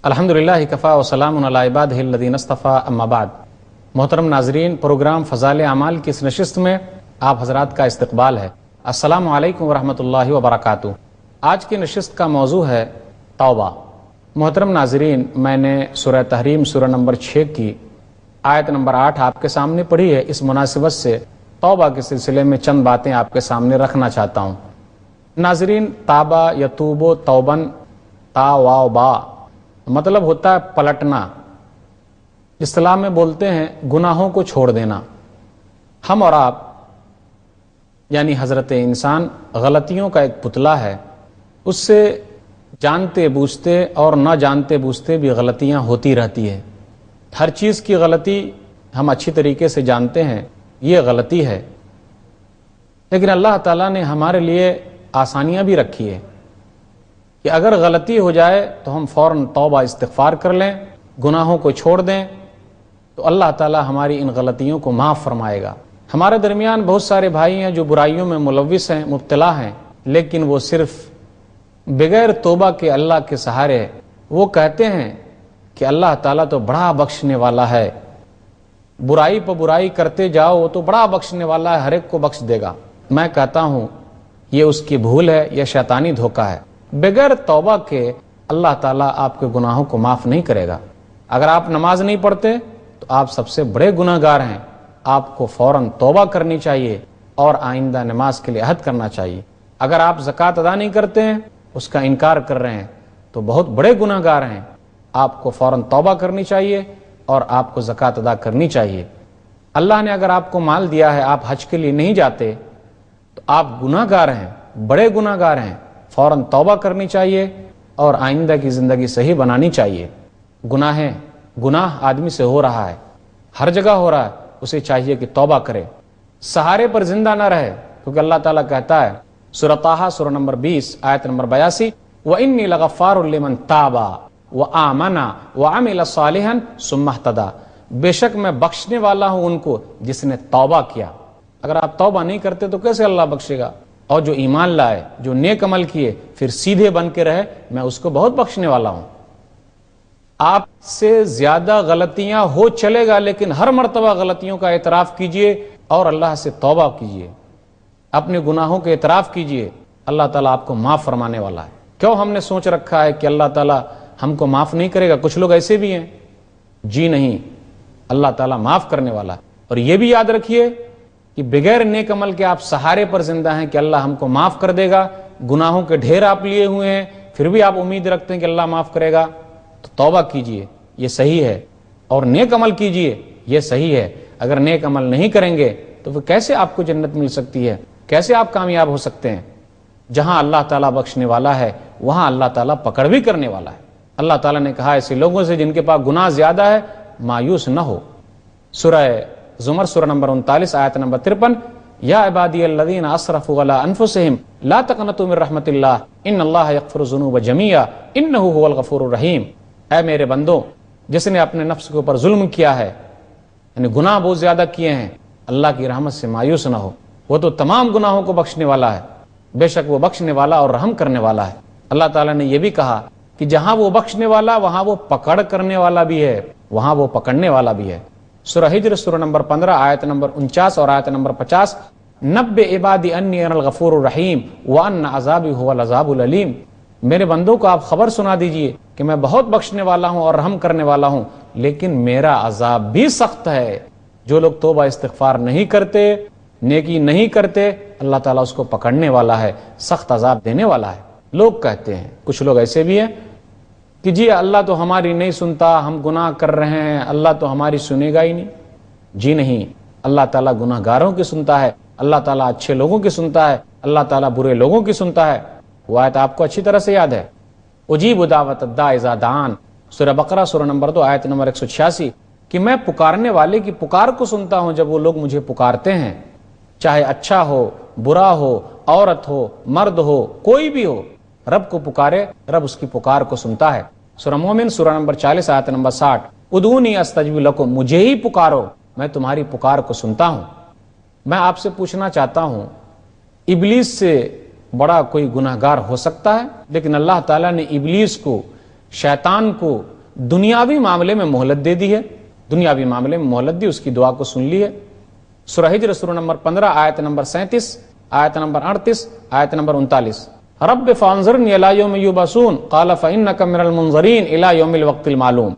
الحمدللہ کفا وسلام علی عبادہ الذین اصطفیٰ اما بعد۔ محترم ناظرین، پروگرام فضائل اعمال کی اس نشست میں آپ حضرات کا استقبال ہے۔ السلام علیکم ورحمۃ اللہ وبرکاتہ۔ آج کی نشست کا موضوع ہے توبہ۔ محترم ناظرین، میں نے سورہ تحریم سورہ نمبر 6 کی آیت نمبر 8 آپ کے سامنے پڑھی ہے۔ اس مناسبت سے توبہ کے سلسلے میں چند باتیں آپ کے سامنے رکھنا چاہتا ہوں۔ ناظرین، تابہ یتوبو توبن، تا واو با مطلب ہوتا ہے پلٹنا۔ اصطلاح میں بولتے ہیں گناہوں کو چھوڑ دینا۔ ہم اور آپ یعنی حضرت انسان غلطیوں کا ایک پتلا ہے، اس سے جانتے بوجھتے اور نہ جانتے بوجھتے بھی غلطیاں ہوتی رہتی ہے۔ ہر چیز کی غلطی ہم اچھی طریقے سے جانتے ہیں، یہ غلطی ہے، لیکن اللہ تعالیٰ نے ہمارے لیے آسانیاں بھی رکھی ہے کہ اگر غلطی ہو جائے تو ہم فوراً توبہ استغفار کر لیں، گناہوں کو چھوڑ دیں، تو اللہ تعالیٰ ہماری ان غلطیوں کو معاف فرمائے گا۔ ہمارے درمیان بہت سارے بھائی ہیں جو برائیوں میں ملوث ہیں، مبتلا ہیں، لیکن وہ صرف بغیر توبہ کے اللہ کے سہارے وہ کہتے ہیں کہ اللہ تعالیٰ تو بڑا بخشنے والا ہے، برائی پر برائی کرتے جاؤ وہ تو بڑا بخشنے والا ہے، ہر ایک کو بخش دے گا۔ میں کہتا ہوں یہ اس کی بھول ہے، یہ شیطانی دھوکہ ہے۔ بغیر توبہ کے اللہ تعالیٰ آپ کے گناہوں کو معاف نہیں کرے گا۔ اگر آپ نماز نہیں پڑھتے تو آپ سب سے بڑے گناہ گار ہیں، آپ کو فوراً توبہ کرنی چاہیے اور آئندہ نماز کے لیے عہد کرنا چاہیے۔ اگر آپ زکوٰۃ ادا نہیں کرتے ہیں، اس کا انکار کر رہے ہیں، تو بہت بڑے گناہ گار ہیں، آپ کو فوراً توبہ کرنی چاہیے اور آپ کو زکوٰۃ ادا کرنی چاہیے۔ اللہ نے اگر آپ کو مال دیا ہے، آپ حج کے لیے نہیں جاتے تو آپ گناہ گار ہیں، بڑے گناہ گار ہیں، فوراً توبہ کرنی چاہیے اور آئندہ کی زندگی صحیح بنانی چاہیے۔ گناہ آدمی سے ہو رہا ہے، ہر جگہ ہو رہا ہے، اسے چاہیے کہ توبہ کرے، سہارے پر زندہ نہ رہے، کیونکہ اللہ تعالیٰ کہتا ہے سورہ طٰہٰ سورہ نمبر 20 آیت نمبر 82، وَإِنِّي لَغَفَّارٌ لِمَن تَابَ وَآمَنَ وَعَمِلَ صَالِحًا ثُمَّ اهْتَدَىٰ، بے شک میں بخشنے والا ہوں ان کو جس نے توبہ کیا۔ اگر آپ توبہ نہیں کرتے تو کیسے اللہ بخشے گا؟ اور جو ایمان لائے، جو نیک عمل کیے، پھر سیدھے بن کے رہے، میں اس کو بہت بخشنے والا ہوں۔ آپ سے زیادہ غلطیاں ہو چلے گا، لیکن ہر مرتبہ غلطیوں کا اعتراف کیجئے اور اللہ سے توبہ کیجئے، اپنے گناہوں کے اعتراف کیجئے، اللہ تعالیٰ آپ کو معاف فرمانے والا ہے۔ کیوں ہم نے سوچ رکھا ہے کہ اللہ تعالیٰ ہم کو معاف نہیں کرے گا؟ کچھ لوگ ایسے بھی ہیں، جی نہیں، اللہ تعالیٰ معاف کرنے والا ہے۔ اور یہ بھی یاد رکھیے کہ بغیر نیک عمل کے آپ سہارے پر زندہ ہیں کہ اللہ ہم کو معاف کر دے گا، گناہوں کے ڈھیر آپ لیے ہوئے ہیں، پھر بھی آپ امید رکھتے ہیں کہ اللہ معاف کرے گا، تو توبہ کیجئے، یہ صحیح ہے، اور نیک عمل کیجئے، یہ صحیح ہے۔ اگر نیک عمل نہیں کریں گے تو پھر کیسے آپ کو جنت مل سکتی ہے؟ کیسے آپ کامیاب ہو سکتے ہیں؟ جہاں اللہ تعالیٰ بخشنے والا ہے وہاں اللہ تعالیٰ پکڑ بھی کرنے والا ہے۔ اللہ تعالیٰ نے کہا ایسے لوگوں سے جن کے پاس گناہ زیادہ ہے مایوس نہ ہو۔ سورہ زمر سورہ نمبر 39 آیت نمبر 53، یا عبادی الذین اسرفوا علی انفسہم لا تقنطوا من رحمت اللہ ان اللہ یغفر الذنوب جمیعا انہ هو الغفور الرحیم، اے میرے بندوں جس نے اپنے نفس کے اوپر ظلم کیا ہے، یعنی گناہ بہت زیادہ کیے ہیں، اللہ کی رحمت سے مایوس نہ ہو، وہ تو تمام گناہوں کو بخشنے والا ہے، بے شک وہ بخشنے والا اور رحم کرنے والا ہے۔ اللہ تعالیٰ نے یہ بھی کہا کہ جہاں وہ بخشنے والا وہاں وہ پکڑ کرنے والا بھی ہے، وہاں وہ پکڑنے والا بھی ہے۔ سورہ ہجر سورہ نمبر 15 آیت نمبر 49 اور آیت نمبر 50، نبئ عبادی انی انا الغفور الرحیم وان عذابی هو العذاب العلیم، میرے بندوں کو آپ خبر سنا دیجئے کہ میں بہت بخشنے والا ہوں اور رحم کرنے والا ہوں، لیکن میرا عذاب بھی سخت ہے۔ جو لوگ توبہ استغفار نہیں کرتے، نیکی نہیں کرتے، اللہ تعالیٰ اس کو پکڑنے والا ہے، سخت عذاب دینے والا ہے۔ لوگ کہتے ہیں، کچھ لوگ ایسے بھی ہیں کہ جی اللہ تو ہماری نہیں سنتا، ہم گناہ کر رہے ہیں، اللہ تو ہماری سنے گا ہی نہیں۔ جی نہیں، اللہ تعالیٰ گناہ گاروں کی سنتا ہے، اللہ تعالیٰ اچھے لوگوں کی سنتا ہے، اللہ تعالیٰ برے لوگوں کی سنتا ہے۔ وہ آیت آپ کو اچھی طرح سے یاد ہے، اجیب دعوت الداع اذا دعان، سورہ بقرہ سورہ نمبر 2 آیت نمبر 186، کہ میں پکارنے والے کی پکار کو سنتا ہوں جب وہ لوگ مجھے پکارتے ہیں، چاہے اچھا ہو، برا ہو، عورت ہو، مرد ہو، کوئی بھی ہو، رب کو پکارے، رب اس کی پکار کو سنتا ہے۔ سورہ مومن سورہ نمبر 40 آیت نمبر 60، ادعونی استجب لکم، مجھے ہی پکارو میں تمہاری پکار کو سنتا ہوں۔ میں آپ سے پوچھنا چاہتا ہوں، ابلیس سے بڑا کوئی گناہگار ہو سکتا ہے؟ لیکن اللہ تعالیٰ نے ابلیس کو، شیطان کو دنیاوی معاملے میں مہلت دے دی ہے، دنیاوی معاملے میں مہلت دی، اس کی دعا کو سن لی ہے۔ سورہ ہجر سورہ نمبر 15 آیت نمبر 37، آیت نمبر 38، آیت نمبر 39، رب فانظرنی الی یوم یبعثون قال فانک من المنظرین الی یوم الوقت المعلوم،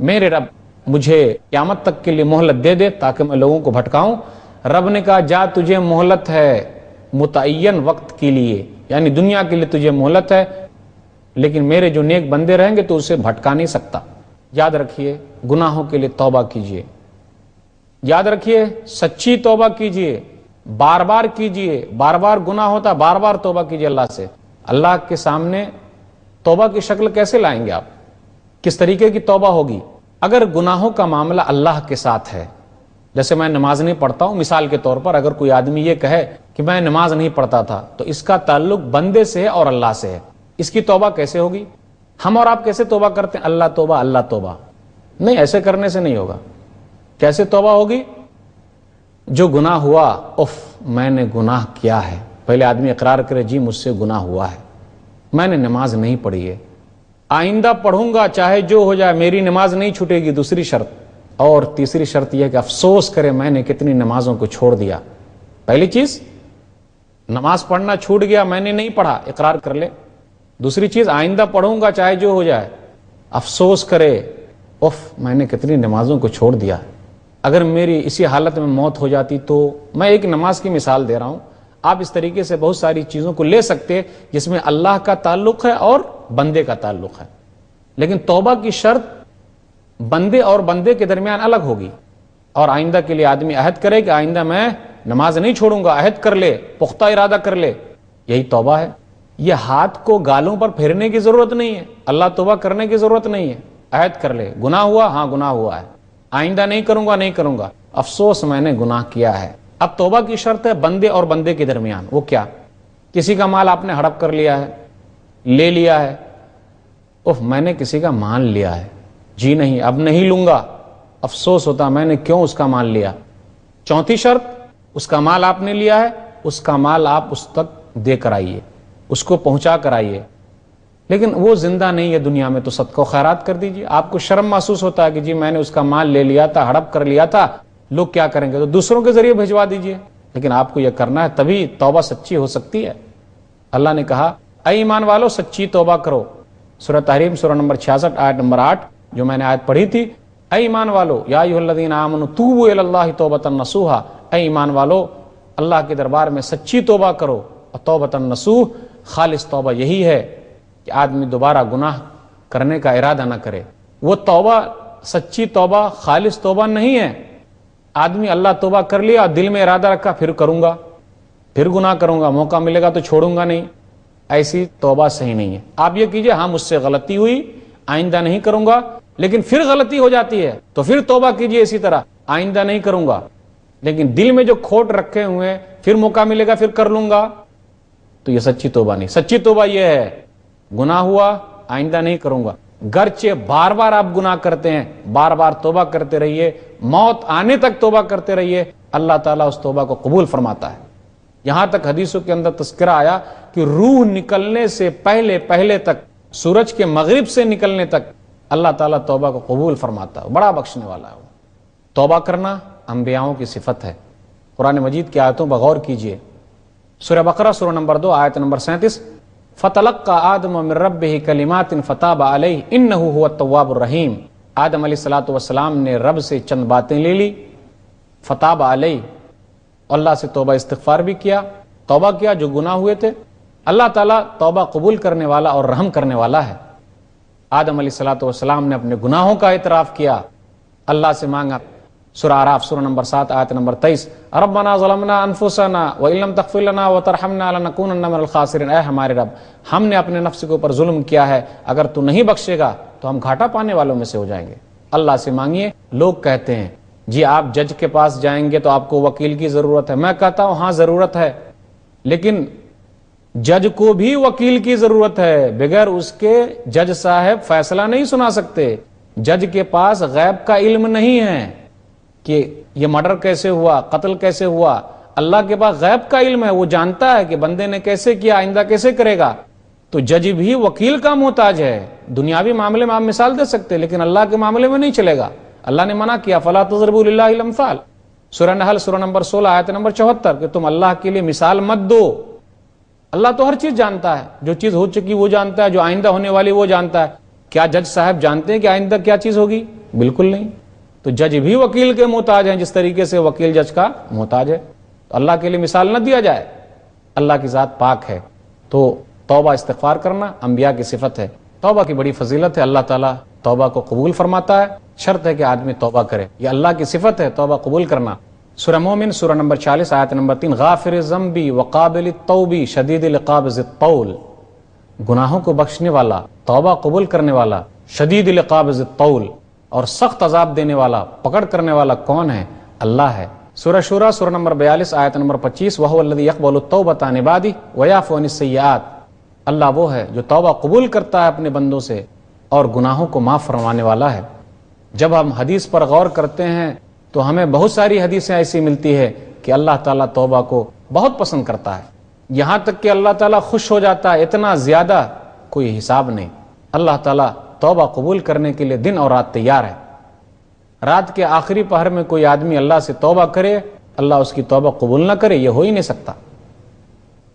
میرے رب مجھے قیامت تک کے لیے مہلت دے دے تاکہ میں لوگوں کو بھٹکاؤں۔ رب نے کہا جا تجھے مہلت ہے متعین وقت کے لیے، یعنی دنیا کے لیے تجھے مہلت ہے، لیکن میرے جو نیک بندے رہیں گے تو اسے بھٹکا نہیں سکتا۔ یاد رکھیے گناہوں کے لیے توبہ کیجئے، یاد رکھیے سچی توبہ کیجئے، بار بار کیجئے، بار بار گناہ ہوتا بار بار توبہ کیجئے اللہ سے۔ اللہ کے سامنے توبہ کی شکل کیسے لائیں گے آپ؟ کس طریقے کی توبہ ہوگی؟ اگر گناہوں کا معاملہ اللہ کے ساتھ ہے، جیسے میں نماز نہیں پڑھتا ہوں، مثال کے طور پر اگر کوئی آدمی یہ کہے کہ میں نماز نہیں پڑھتا تھا، تو اس کا تعلق بندے سے ہے اور اللہ سے ہے، اس کی توبہ کیسے ہوگی؟ ہم اور آپ کیسے توبہ کرتے ہیں؟ اللہ توبہ اللہ توبہ، نہیں، ایسے کرنے سے نہیں ہوگا۔ کیسے توبہ ہوگی؟ جو گناہ ہوا، اف میں نے گناہ کیا ہے، پہلے آدمی اقرار کرے جی مجھ سے گناہ ہوا ہے، میں نے نماز نہیں پڑھی ہے، آئندہ پڑھوں گا چاہے جو ہو جائے، میری نماز نہیں چھوٹے گی، دوسری شرط۔ اور تیسری شرط یہ کہ افسوس کرے میں نے کتنی نمازوں کو چھوڑ دیا۔ پہلی چیز نماز پڑھنا چھوٹ گیا، میں نے نہیں پڑھا، اقرار کر لے۔ دوسری چیز آئندہ پڑھوں گا چاہے جو ہو جائے، افسوس کرے اف میں نے کتنی نمازوں کو چھوڑ دیا۔ اگر میری اسی حالت میں موت ہو جاتی تو، میں ایک نماز کی مثال دے رہا ہوں، آپ اس طریقے سے بہت ساری چیزوں کو لے سکتے جس میں اللہ کا تعلق ہے اور بندے کا تعلق ہے، لیکن توبہ کی شرط بندے اور بندے کے درمیان الگ ہوگی۔ اور آئندہ کے لیے آدمی عہد کرے کہ آئندہ میں نماز نہیں چھوڑوں گا، عہد کر لے، پختہ ارادہ کر لے، یہی توبہ ہے۔ یہ ہاتھ کو گالوں پر پھیرنے کی ضرورت نہیں ہے، اللہ توبہ کرنے کی ضرورت نہیں ہے، عہد کر لے، گناہ ہوا، ہاں گناہ ہوا ہے، آئندہ نہیں کروں گا، نہیں کروں گا، افسوس میں نے گناہ کیا ہے۔ اب توبہ کی شرط ہے بندے اور بندے کے درمیان، وہ کیا؟ کسی کا مال آپ نے ہڑپ کر لیا ہے، لے لیا ہے، اف میں نے کسی کا مال لیا ہے، جی نہیں اب نہیں لوں گا، افسوس ہوتا میں نے کیوں اس کا مال لیا۔ چوتھی شرط، اس کا مال آپ نے لیا ہے، اس کا مال آپ اس تک دے کر آئیے، اس کو پہنچا کر آئیے، لیکن وہ زندہ نہیں ہے دنیا میں تو صدقہ و خیرات کر دیجیے۔ آپ کو شرم محسوس ہوتا ہے کہ جی میں نے اس کا مال لے لیا تھا، ہڑپ کر لیا تھا، لوگ کیا کریں گے، تو دوسروں کے ذریعے بھجوا دیجیے، لیکن آپ کو یہ کرنا ہے، تبھی توبہ سچی ہو سکتی ہے۔ اللہ نے کہا اے ایمان والو سچی توبہ کرو، سورہ تحریم سورہ نمبر 66 آیت نمبر 8 جو میں نے آیت پڑھی تھی، اے ایمان والو یا ایھا الذین آمنوا توبوا الی اللہ توبۃ نصوحا، اے ایمان والو اللہ کے دربار میں سچی توبہ کرو، اور توبۃ نصوح خالص توبہ یہی ہے کہ آدمی دوبارہ گناہ کرنے کا ارادہ نہ کرے۔ وہ توبہ سچی توبہ خالص توبہ نہیں ہے، آدمی اللہ توبہ کر لیا اور دل میں ارادہ رکھا پھر کروں گا، پھر گناہ کروں گا، موقع ملے گا تو چھوڑوں گا نہیں، ایسی توبہ صحیح نہیں ہے۔ آپ یہ کیجئے ہاں مجھ سے غلطی ہوئی، آئندہ نہیں کروں گا، لیکن پھر غلطی ہو جاتی ہے تو پھر توبہ کیجئے اسی طرح، آئندہ نہیں کروں گا، لیکن دل میں جو کھوٹ رکھے ہوئے ہیں پھر موقع ملے گا پھر کر لوں گا، تو یہ سچی توبہ نہیں۔ سچی توبہ یہ ہے گناہ ہوا آئندہ نہیں کروں گا، گرچہ بار بار آپ گناہ کرتے ہیں، بار بار توبہ کرتے رہیے، موت آنے تک توبہ کرتے رہیے، اللہ تعالیٰ اس توبہ کو قبول فرماتا ہے۔ یہاں تک حدیثوں کے اندر تذکرہ آیا کہ روح نکلنے سے پہلے پہلے تک، سورج کے مغرب سے نکلنے تک اللہ تعالیٰ توبہ کو قبول فرماتا ہے، بڑا بخشنے والا ہے وہ۔ توبہ کرنا انبیاؤں کی صفت ہے۔ قرآن مجید کی آیتوں پر غور کیجئے، سورہ بقرہ سورہ نمبر 2 آیت نمبر 37، فَتَلَقَّى آدَمُ مِن رَّبِّهِ كَلِمَاتٍ فَتَابَ عَلَيْهِ إِنَّهُ هُوَ التَّوَّابُ الرَّحِيمُ۔ آدم علیہ الصلوۃ والسلام نے رب سے چند باتیں لے لی، فتاب علیہ، اللہ سے توبہ استغفار بھی کیا، توبہ کیا جو گناہ ہوئے تھے، اللہ تعالیٰ توبہ قبول کرنے والا اور رحم کرنے والا ہے۔ آدم علیہ الصلوۃ والسلام نے اپنے گناہوں کا اعتراف کیا، اللہ سے مانگا، سورہ اعراف سورہ نمبر 7 آیت نمبر 23، ربنا ظلمنا انفسنا وان لم تغفر لنا وترحمنا لنکونن من الخاسرین، اے ہمارے رب ہم نے اپنے نفس کے اوپر ظلم کیا ہے، اگر تو نہیں بخشے گا تو ہم گھاٹا پانے والوں میں سے ہو جائیں گے۔ اللہ سے مانگیے۔ لوگ کہتے ہیں جی آپ جج کے پاس جائیں گے تو آپ کو وکیل کی ضرورت ہے، میں کہتا ہوں ہاں ضرورت ہے، لیکن جج کو بھی وکیل کی ضرورت ہے، بغیر اس کے جج صاحب فیصلہ نہیں سنا سکتے۔ جج کے پاس غیب کا علم نہیں ہے کہ یہ مرڈر کیسے ہوا، قتل کیسے ہوا۔ اللہ کے پاس غیب کا علم ہے، وہ جانتا ہے کہ بندے نے کیسے کیا، آئندہ کیسے کرے گا۔ تو جج بھی وکیل کا محتاج ہے۔ دنیاوی معاملے میں آپ مثال دے سکتے، لیکن اللہ کے معاملے میں نہیں چلے گا۔ اللہ نے منع کیا فلا تضربوا للہ الامثال، سورہ نحل سورہ نمبر 16 آیت نمبر 74، کہ تم اللہ کے لیے مثال مت دو۔ اللہ تو ہر چیز جانتا ہے، جو چیز ہو چکی وہ جانتا ہے، جو آئندہ ہونے والی وہ جانتا ہے۔ کیا جج صاحب جانتے ہیں کہ آئندہ کیا چیز ہوگی؟ بالکل نہیں۔ تو جج بھی وکیل کے محتاج ہیں، جس طریقے سے وکیل جج کا محتاج ہے۔ تو اللہ کے لیے مثال نہ دیا جائے، اللہ کی ذات پاک ہے۔ تو توبہ استغفار کرنا انبیاء کی صفت ہے، توبہ کی بڑی فضیلت ہے، اللہ تعالیٰ توبہ کو قبول فرماتا ہے، شرط ہے کہ آدمی توبہ کرے، یہ اللہ کی صفت ہے توبہ قبول کرنا۔ سورہ مومن سورہ نمبر 40 آیت نمبر 3، غافر الذنب وقابل التوب شدید العقاب ذی الطول، گناہوں کو بخشنے والا، توبہ قبول کرنے والا، شدید العقاب ذی الطول، اور سخت عذاب دینے والا، پکڑ کرنے والا کون ہے؟ اللہ ہے۔ سورہ شورى سورہ نمبر 42 آیت نمبر 25، وَهُوَ الَّذِي يَقْبَلُ التَّوْبَةَ عَنْ عِبَادِهِ وَيَعْفُو عَنِ السَّيِّئَاتِ، اللہ وہ ہے جو توبہ قبول کرتا ہے اپنے بندوں سے اور گناہوں کو معاف فرمانے والا ہے۔ جب ہم حدیث پر غور کرتے ہیں تو ہمیں بہت ساری حدیثیں ایسی ملتی ہے کہ اللہ تعالیٰ توبہ کو بہت پسند کرتا ہے، یہاں تک کہ اللہ تعالیٰ خوش ہو جاتا ہے، اتنا زیادہ کوئی حساب نہیں۔ اللہ تعالیٰ توبہ قبول کرنے کے لیے دن اور رات تیار ہے۔ رات کے آخری پہر میں کوئی آدمی اللہ سے توبہ کرے، اللہ اس کی توبہ قبول نہ کرے، یہ ہو ہی نہیں سکتا۔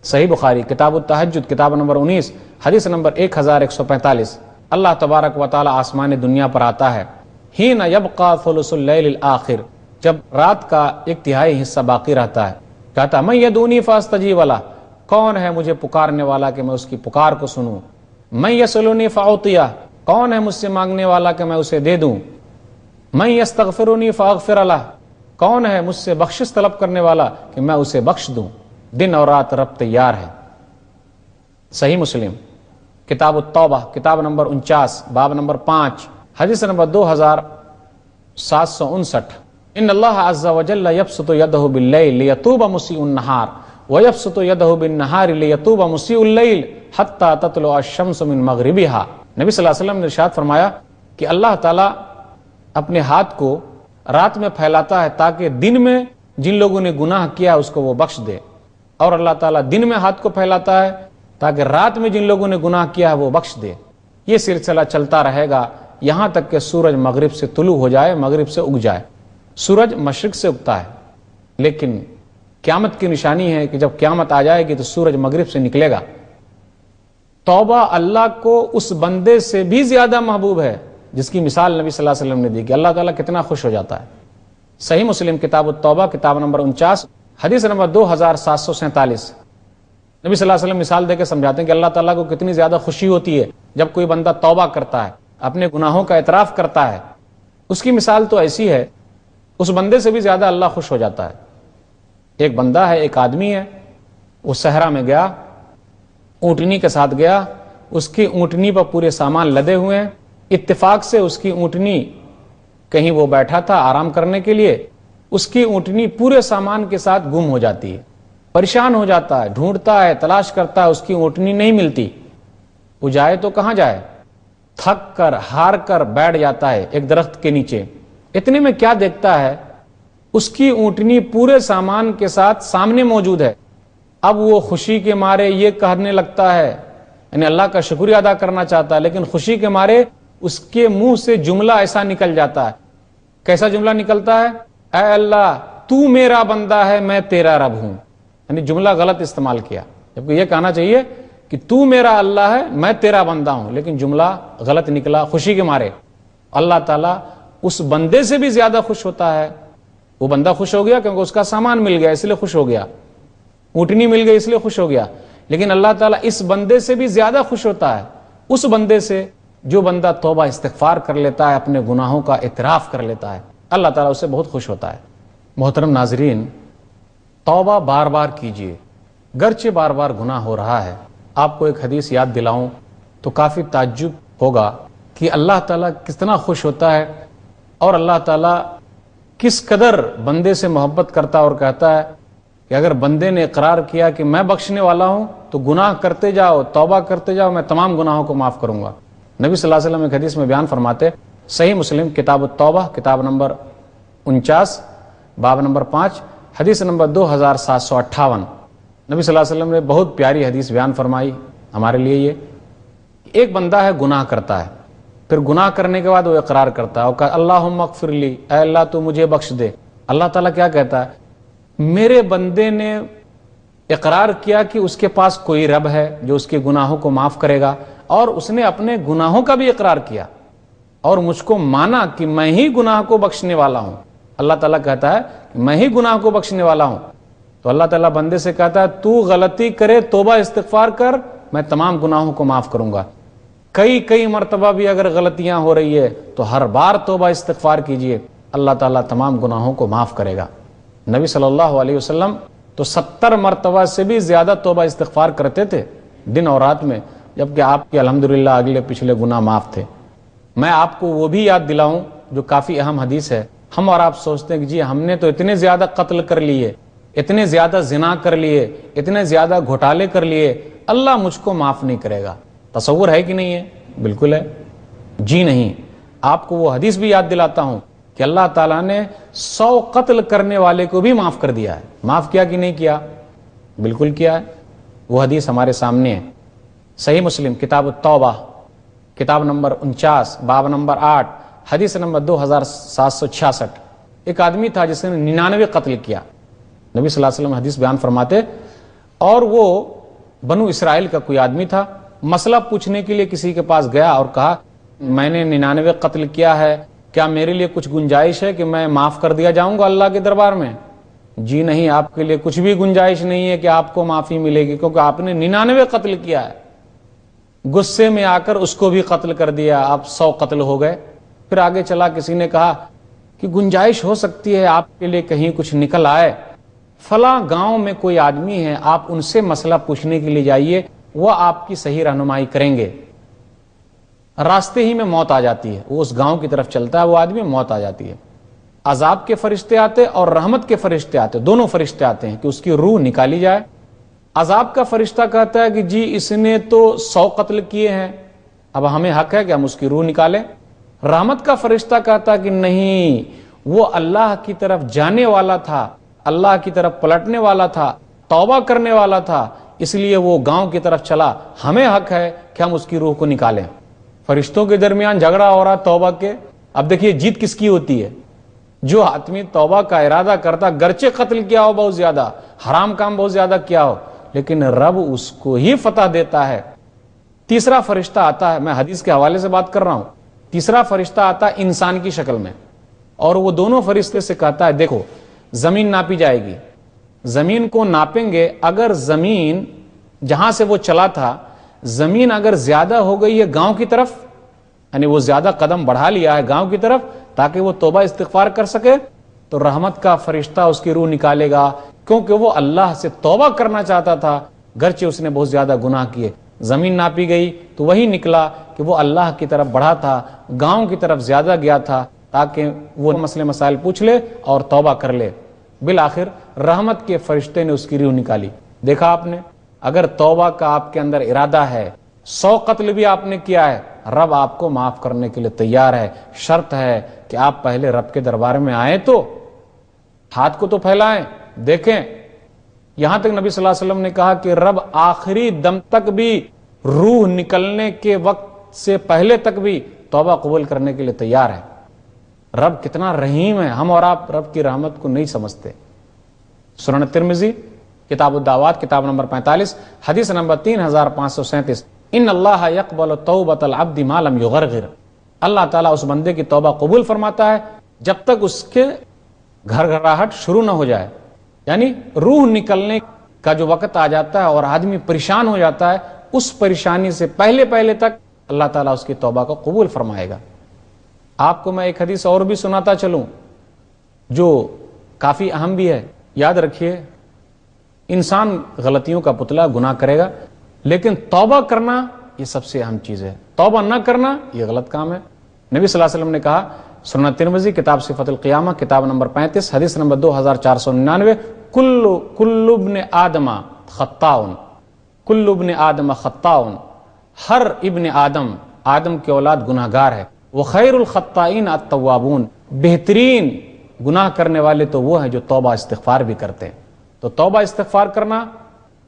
صحیح بخاری کتاب التہجد کتاب نمبر 19 حدیث نمبر 1145، اللہ تبارک و تعالی آسمان دنیا پر آتا ہے، حین یبقى ثلث اللیل الآخر، جب رات کا ایک تہائی حصہ باقی رہتا ہے، کہتا من یدعونی فاستجیب لہ، کون ہے مجھے پکارنے والا کہ میں اس کی پکار کو سنوں، من یسألنی فاعطیہ، کون ہے مجھ سے مانگنے والا کہ میں اسے دے دوں، من یستغفرنی فاغفر لہ، کون ہے مجھ سے بخشش طلب کرنے والا کہ میں اسے بخش دوں۔ دن اور رات رب تیار ہے۔ صحیح مسلم کتاب التوبہ کتاب نمبر 49 باب نمبر 5 حدیث نمبر 2759، ان اللہ عز وجل یبسط یدہ باللیل لیتوب مسیء النہار ویبسط یدہ بالنہار لیتوب مسیء اللیل حتی تطلع الشمس من مغربها۔ نبی صلی اللہ علیہ وسلم نے ارشاد فرمایا کہ اللہ تعالیٰ اپنے ہاتھ کو رات میں پھیلاتا ہے تاکہ دن میں جن لوگوں نے گناہ کیا اس کو وہ بخش دے، اور اللہ تعالیٰ دن میں ہاتھ کو پھیلاتا ہے تاکہ رات میں جن لوگوں نے گناہ کیا ہے وہ بخش دے۔ یہ سلسلہ چلتا رہے گا یہاں تک کہ سورج مغرب سے طلوع ہو جائے، مغرب سے اگ جائے۔ سورج مشرق سے اگتا ہے، لیکن قیامت کی نشانی ہے کہ جب قیامت آ جائے گی تو سورج مغرب سے نکلے گا۔ توبہ اللہ کو اس بندے سے بھی زیادہ محبوب ہے جس کی مثال نبی صلی اللہ علیہ وسلم نے دی کہ اللہ تعالیٰ کتنا خوش ہو جاتا ہے۔ صحیح مسلم کتاب التوبہ کتاب نمبر 49 حدیث نمبر 2747، نبی صلی اللہ علیہ وسلم مثال دے کے سمجھاتے ہیں کہ اللہ تعالیٰ کو کتنی زیادہ خوشی ہوتی ہے جب کوئی بندہ توبہ کرتا ہے، اپنے گناہوں کا اعتراف کرتا ہے۔ اس کی مثال تو ایسی ہے، اس بندے سے بھی زیادہ اللہ خوش ہو جاتا ہے۔ ایک بندہ ہے، ایک آدمی ہے، وہ صحرا میں گیا، اونٹنی کے ساتھ گیا، اس کی اونٹنی پر پورے سامان لدے ہوئے ہیں، اتفاق سے اس کی اونٹنی کہیں وہ بیٹھا تھا آرام کرنے کے لیے، اس کی اونٹنی پورے سامان کے ساتھ گم ہو جاتی ہے، پریشان ہو جاتا ہے، ڈھونڈتا ہے، تلاش کرتا ہے، اس کی اونٹنی نہیں ملتی، وہ جائے تو کہاں جائے، تھک کر ہار کر بیٹھ جاتا ہے ایک درخت کے نیچے۔ اتنے میں کیا دیکھتا ہے، اس کی اونٹنی پورے سامان کے ساتھ سامنے موجود ہے۔ اب وہ خوشی کے مارے یہ کہنے لگتا ہے، یعنی اللہ کا شکریہ ادا کرنا چاہتا ہے، لیکن خوشی کے مارے اس کے منہ سے جملہ ایسا نکل جاتا ہے۔ کیسا جملہ نکلتا ہے؟ اے اللہ تو میرا بندہ ہے، میں تیرا رب ہوں، یعنی جملہ غلط استعمال کیا، جبکہ یہ کہنا چاہیے کہ تو میرا اللہ ہے، میں تیرا بندہ ہوں، لیکن جملہ غلط نکلا خوشی کے مارے۔ اللہ تعالیٰ اس بندے سے بھی زیادہ خوش ہوتا ہے۔ وہ بندہ خوش ہو گیا کیونکہ اس کا سامان مل گیا اس لیے خوش ہو گیا، اونٹنی مل گئی اس لیے خوش ہو گیا، لیکن اللہ تعالیٰ اس بندے سے بھی زیادہ خوش ہوتا ہے، اس بندے سے جو بندہ توبہ استغفار کر لیتا ہے، اپنے گناہوں کا اعتراف کر لیتا ہے، اللہ تعالیٰ اس سے بہت خوش ہوتا ہے۔ محترم ناظرین، توبہ بار بار کیجیے، گرچہ بار بار گناہ ہو رہا ہے۔ آپ کو ایک حدیث یاد دلاؤں تو کافی تعجب ہوگا کہ اللہ تعالیٰ کتنا خوش ہوتا ہے، اور اللہ تعالیٰ کس قدر بندے سے محبت کرتا اور کہتا ہے کہ اگر بندے نے اقرار کیا کہ میں بخشنے والا ہوں تو گناہ کرتے جاؤ، توبہ کرتے جاؤ، میں تمام گناہوں کو معاف کروں گا۔ نبی صلی اللہ علیہ وسلم ایک حدیث میں بیان فرماتے، صحیح مسلم کتاب التوبہ کتاب نمبر 49 باب نمبر 5 حدیث نمبر 2758، نبی صلی اللہ علیہ وسلم نے بہت پیاری حدیث بیان فرمائی ہمارے لیے۔ یہ ایک بندہ ہے گناہ کرتا ہے، پھر گناہ کرنے کے بعد وہ اقرار کرتا ہے اور کہا اللہم اغفر لی، اے اللہ تو مجھے بخش دے۔ اللہ تعالیٰ کیا کہتا ہے؟ میرے بندے نے اقرار کیا کہ اس کے پاس کوئی رب ہے جو اس کے گناہوں کو معاف کرے گا، اور اس نے اپنے گناہوں کا بھی اقرار کیا اور مجھ کو مانا کہ میں ہی گناہ کو بخشنے والا ہوں۔ اللہ تعالیٰ کہتا ہے میں ہی گناہ کو بخشنے والا ہوں، تو اللہ تعالیٰ بندے سے کہتا ہے تو غلطی کرے، توبہ استغفار کر، میں تمام گناہوں کو معاف کروں گا۔ کئی مرتبہ بھی اگر غلطیاں ہو رہی ہے تو ہر بار توبہ استغفار کیجئے، اللہ تعالیٰ تمام گناہوں کو معاف کرے گا۔ نبی صلی اللہ علیہ وسلم تو 70 مرتبہ سے بھی زیادہ توبہ استغفار کرتے تھے دن اور رات میں، جبکہ آپ کے الحمدللہ اگلے پچھلے گناہ معاف تھے۔ میں آپ کو وہ بھی یاد دلاؤں جو کافی اہم حدیث ہے۔ ہم اور آپ سوچتے ہیں کہ جی ہم نے تو اتنے زیادہ قتل کر لیے، اتنے زیادہ زنا کر لیے، اتنے زیادہ گھوٹالے کر لیے، اللہ مجھ کو معاف نہیں کرے گا۔ تصور ہے کہ نہیں ہے؟ بالکل ہے۔ جی نہیں، آپ کو وہ حدیث بھی یاد دلاتا ہوں کہ اللہ تعالیٰ نے 100 قتل کرنے والے کو بھی معاف کر دیا ہے۔ معاف کیا کہ نہیں کیا؟ بالکل کیا ہے۔ وہ حدیث ہمارے سامنے ہے، صحیح مسلم کتاب التوبہ کتاب نمبر 49 باب نمبر 8 حدیث نمبر 2766۔ ایک آدمی تھا جس نے 99 قتل کیا۔ نبی صلی اللہ علیہ وسلم حدیث بیان فرماتے، اور وہ بنو اسرائیل کا کوئی آدمی تھا، مسئلہ پوچھنے کے لیے کسی کے پاس گیا اور کہا میں نے 99 قتل کیا ہے، کیا میرے لیے کچھ گنجائش ہے کہ میں معاف کر دیا جاؤں گا اللہ کے دربار میں؟ جی نہیں، آپ کے لیے کچھ بھی گنجائش نہیں ہے کہ آپ کو معافی ملے گی، کیونکہ آپ نے 99 قتل کیا ہے۔ غصے میں آ کر اس کو بھی قتل کر دیا، آپ 100 قتل ہو گئے۔ پھر آگے چلا کسی نے کہا کہ گنجائش ہو سکتی ہے آپ کے لیے کہیں کچھ نکل آئے، فلاں گاؤں میں کوئی آدمی ہے، آپ ان سے مسئلہ پوچھنے کے لیے جائیے، وہ آپ کی صحیح رہنمائی کریں گے۔ راستے ہی میں موت آ جاتی ہے، وہ اس گاؤں کی طرف چلتا ہے، وہ آدمی، موت آ جاتی ہے۔ عذاب کے فرشتے آتے اور رحمت کے فرشتے آتے، دونوں فرشتے آتے ہیں کہ اس کی روح نکالی جائے۔ عذاب کا فرشتہ کہتا ہے کہ جی اس نے تو 100 قتل کیے ہیں، اب ہمیں حق ہے کہ ہم اس کی روح نکالیں۔ رحمت کا فرشتہ کہتا ہے کہ نہیں، وہ اللہ کی طرف جانے والا تھا، اللہ کی طرف پلٹنے والا تھا، توبہ کرنے والا تھا، اس لیے وہ گاؤں کی طرف چلا، ہمیں حق ہے کہ ہم اس کی روح کو نکالیں۔ فرشتوں کے درمیان جھگڑا ہو رہا توبہ کے۔ اب دیکھیے جیت کس کی ہوتی ہے؟ جو آدمی توبہ کا ارادہ کرتا، گرچہ قتل کیا ہو بہت زیادہ، حرام کام بہت زیادہ کیا ہو، لیکن رب اس کو ہی فتح دیتا ہے۔ تیسرا فرشتہ آتا ہے، میں حدیث کے حوالے سے بات کر رہا ہوں، تیسرا فرشتہ آتا ہے انسان کی شکل میں، اور وہ دونوں فرشتے سے کہتا ہے دیکھو زمین ناپی جائے گی، زمین کو ناپیں گے، اگر زمین جہاں سے وہ چلا تھا، زمین اگر زیادہ ہو گئی ہے گاؤں کی طرف، یعنی وہ زیادہ قدم بڑھا لیا ہے گاؤں کی طرف تاکہ وہ توبہ استغفار کر سکے، تو رحمت کا فرشتہ اس کی روح نکالے گا، کیونکہ وہ اللہ سے توبہ کرنا چاہتا تھا گرچہ اس نے بہت زیادہ گناہ کیے۔ زمین ناپی گئی تو وہی نکلا کہ وہ اللہ کی طرف بڑھا تھا، گاؤں کی طرف زیادہ گیا تھا تاکہ وہ مسئلے مسائل پوچھ لے اور توبہ کر لے۔ بالآخر رحمت کے فرشتے نے اس کی روح نکالی۔ دیکھا آپ نے، اگر توبہ کا آپ کے اندر ارادہ ہے، 100 قتل بھی آپ نے کیا ہے، رب آپ کو معاف کرنے کے لیے تیار ہے۔ شرط ہے کہ آپ پہلے رب کے دربار میں آئیں، تو ہاتھ کو تو پھیلائیں، دیکھیں۔ یہاں تک نبی صلی اللہ علیہ وسلم نے کہا کہ رب آخری دم تک بھی، روح نکلنے کے وقت سے پہلے تک بھی توبہ قبول کرنے کے لیے تیار ہے۔ رب کتنا رحیم ہے، ہم اور آپ رب کی رحمت کو نہیں سمجھتے۔ سنن ترمذی کتاب الدعوات کتاب نمبر 45 حدیث نمبر 3537، ان اللہ یقبل توبۃ العبد ما لم یغرغر، اللہ تعالیٰ اس بندے کی توبہ قبول فرماتا ہے جب تک اس کے گھر گھراہٹ شروع نہ ہو جائے، یعنی روح نکلنے کا جو وقت آ جاتا ہے اور آدمی پریشان ہو جاتا ہے، اس پریشانی سے پہلے تک اللہ تعالیٰ اس کی توبہ کو قبول فرمائے گا۔ آپ کو میں ایک حدیث اور بھی سناتا چلوں جو کافی اہم بھی ہے۔ یاد رکھیے، انسان غلطیوں کا پتلا، گناہ کرے گا، لیکن توبہ کرنا یہ سب سے اہم چیز ہے۔ توبہ نہ کرنا یہ غلط کام ہے۔ نبی صلی اللہ علیہ وسلم نے کہا، سنن ترمذی کتاب صفت القیامہ کتاب نمبر 35 حدیث نمبر 2499، کل ابن آدم خطاؤن، کل ابن آدم خطاؤن، ہر ابن آدم، آدم کی اولاد گناہ گار ہے، وخیر الخطائین التوابون، بہترین گناہ کرنے والے تو وہ ہیں جو توبہ استغفار بھی کرتے ہیں۔ تو توبہ استغفار کرنا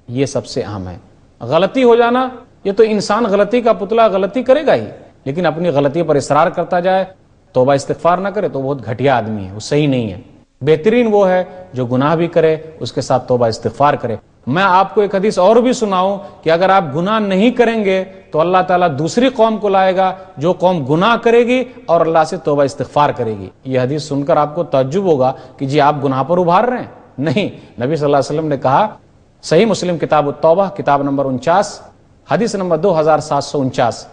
یہ سب سے اہم ہے۔ غلطی ہو جانا، یہ تو انسان غلطی کا پتلا، غلطی کرے گا ہی، لیکن اپنی غلطی پر اصرار کرتا جائے، توبہ استغفار نہ کرے تو بہت گھٹیا آدمی ہے، وہ صحیح نہیں ہے۔ بہترین وہ ہے جو گناہ بھی کرے، اس کے ساتھ توبہ استغفار کرے۔ میں آپ کو ایک حدیث اور بھی سناؤں کہ اگر آپ گناہ نہیں کریں گے تو اللہ تعالیٰ دوسری قوم کو لائے گا جو قوم گناہ کرے گی اور اللہ سے توبہ استغفار کرے گی۔ یہ حدیث سن کر آپ کو تعجب ہوگا کہ جی آپ گناہ پر ابھار رہے ہیں؟ نہیں، نبی صلی اللہ علیہ وسلم نے کہا، صحیح مسلم کتاب التوبہ کتاب نمبر 49 حدیث نمبر 2749،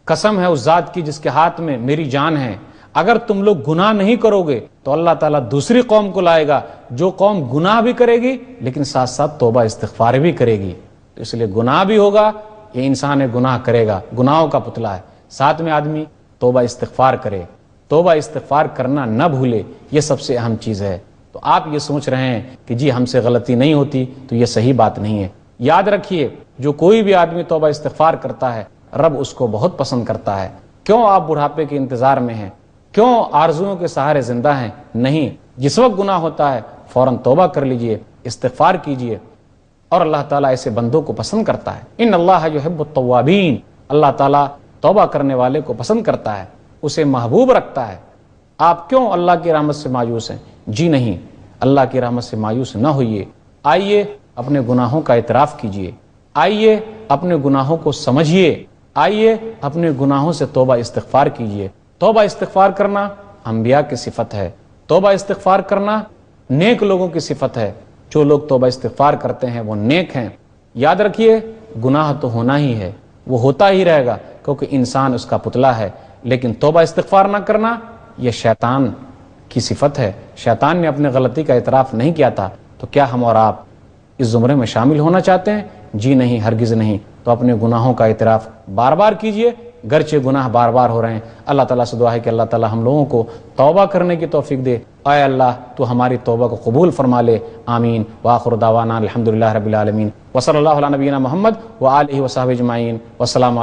قسم ہے اس ذات کی جس کے ہاتھ میں میری جان ہے، اگر تم لوگ گناہ نہیں کرو گے تو اللہ تعالیٰ دوسری قوم کو لائے گا جو قوم گناہ بھی کرے گی لیکن ساتھ ساتھ توبہ استغفار بھی کرے گی۔ تو اس لیے گناہ بھی ہوگا، یہ انسان گناہ کرے گا، گناہوں کا پتلا ہے، ساتھ میں آدمی توبہ استغفار کرے، توبہ استغفار کرنا نہ بھولے، یہ سب سے اہم چیز ہے۔ تو آپ یہ سوچ رہے ہیں کہ جی ہم سے غلطی نہیں ہوتی، تو یہ صحیح بات نہیں ہے۔ یاد رکھیے، جو کوئی بھی آدمی توبہ استغفار کرتا ہے رب اس کو بہت پسند کرتا ہے۔ کیوں آپ بڑھاپے کے انتظار میں ہیں؟ کیوں آرزوؤں کے سہارے زندہ ہیں؟ نہیں، جس وقت گناہ ہوتا ہے فوراً توبہ کر لیجئے، استغفار کیجئے، اور اللہ تعالیٰ ایسے بندوں کو پسند کرتا ہے۔ ان اللہ یحب التوابین، اللہ تعالیٰ توبہ کرنے والے کو پسند کرتا ہے، اسے محبوب رکھتا ہے۔ آپ کیوں اللہ کی رحمت سے مایوس ہیں؟ جی نہیں، اللہ کی رحمت سے مایوس نہ ہوئیے۔ آئیے اپنے گناہوں کا اعتراف کیجئے، آئیے اپنے گناہوں کو سمجھیے، آئیے اپنے گناہوں سے توبہ استغفار کیجئے۔ توبہ استغفار کرنا انبیاء کی صفت ہے، توبہ استغفار کرنا نیک لوگوں کی صفت ہے۔ جو لوگ توبہ استغفار کرتے ہیں وہ نیک ہیں۔ یاد رکھیے، گناہ تو ہونا ہی ہے، وہ ہوتا ہی رہے گا کیونکہ انسان اس کا پتلا ہے، لیکن توبہ استغفار نہ کرنا یہ شیطان کی صفت ہے۔ شیطان نے اپنے غلطی کا اعتراف نہیں کیا تھا، تو کیا ہم اور آپ اس زمرے میں شامل ہونا چاہتے ہیں؟ جی نہیں، ہرگز نہیں۔ تو اپنے گناہوں کا اعتراف بار بار کیجئے، گرچہ گناہ بار بار ہو رہے ہیں۔ اللہ تعالیٰ سے دعا ہے کہ اللہ تعالیٰ ہم لوگوں کو توبہ کرنے کی توفیق دے۔ اے اللہ تو ہماری توبہ کو قبول فرما لے، آمین۔ وآخر دعوانا الحمدللہ رب العالمین، وصلی اللہ علی نبینا محمد وآلہ وصحبہ اجمعین، والسلام علیکم۔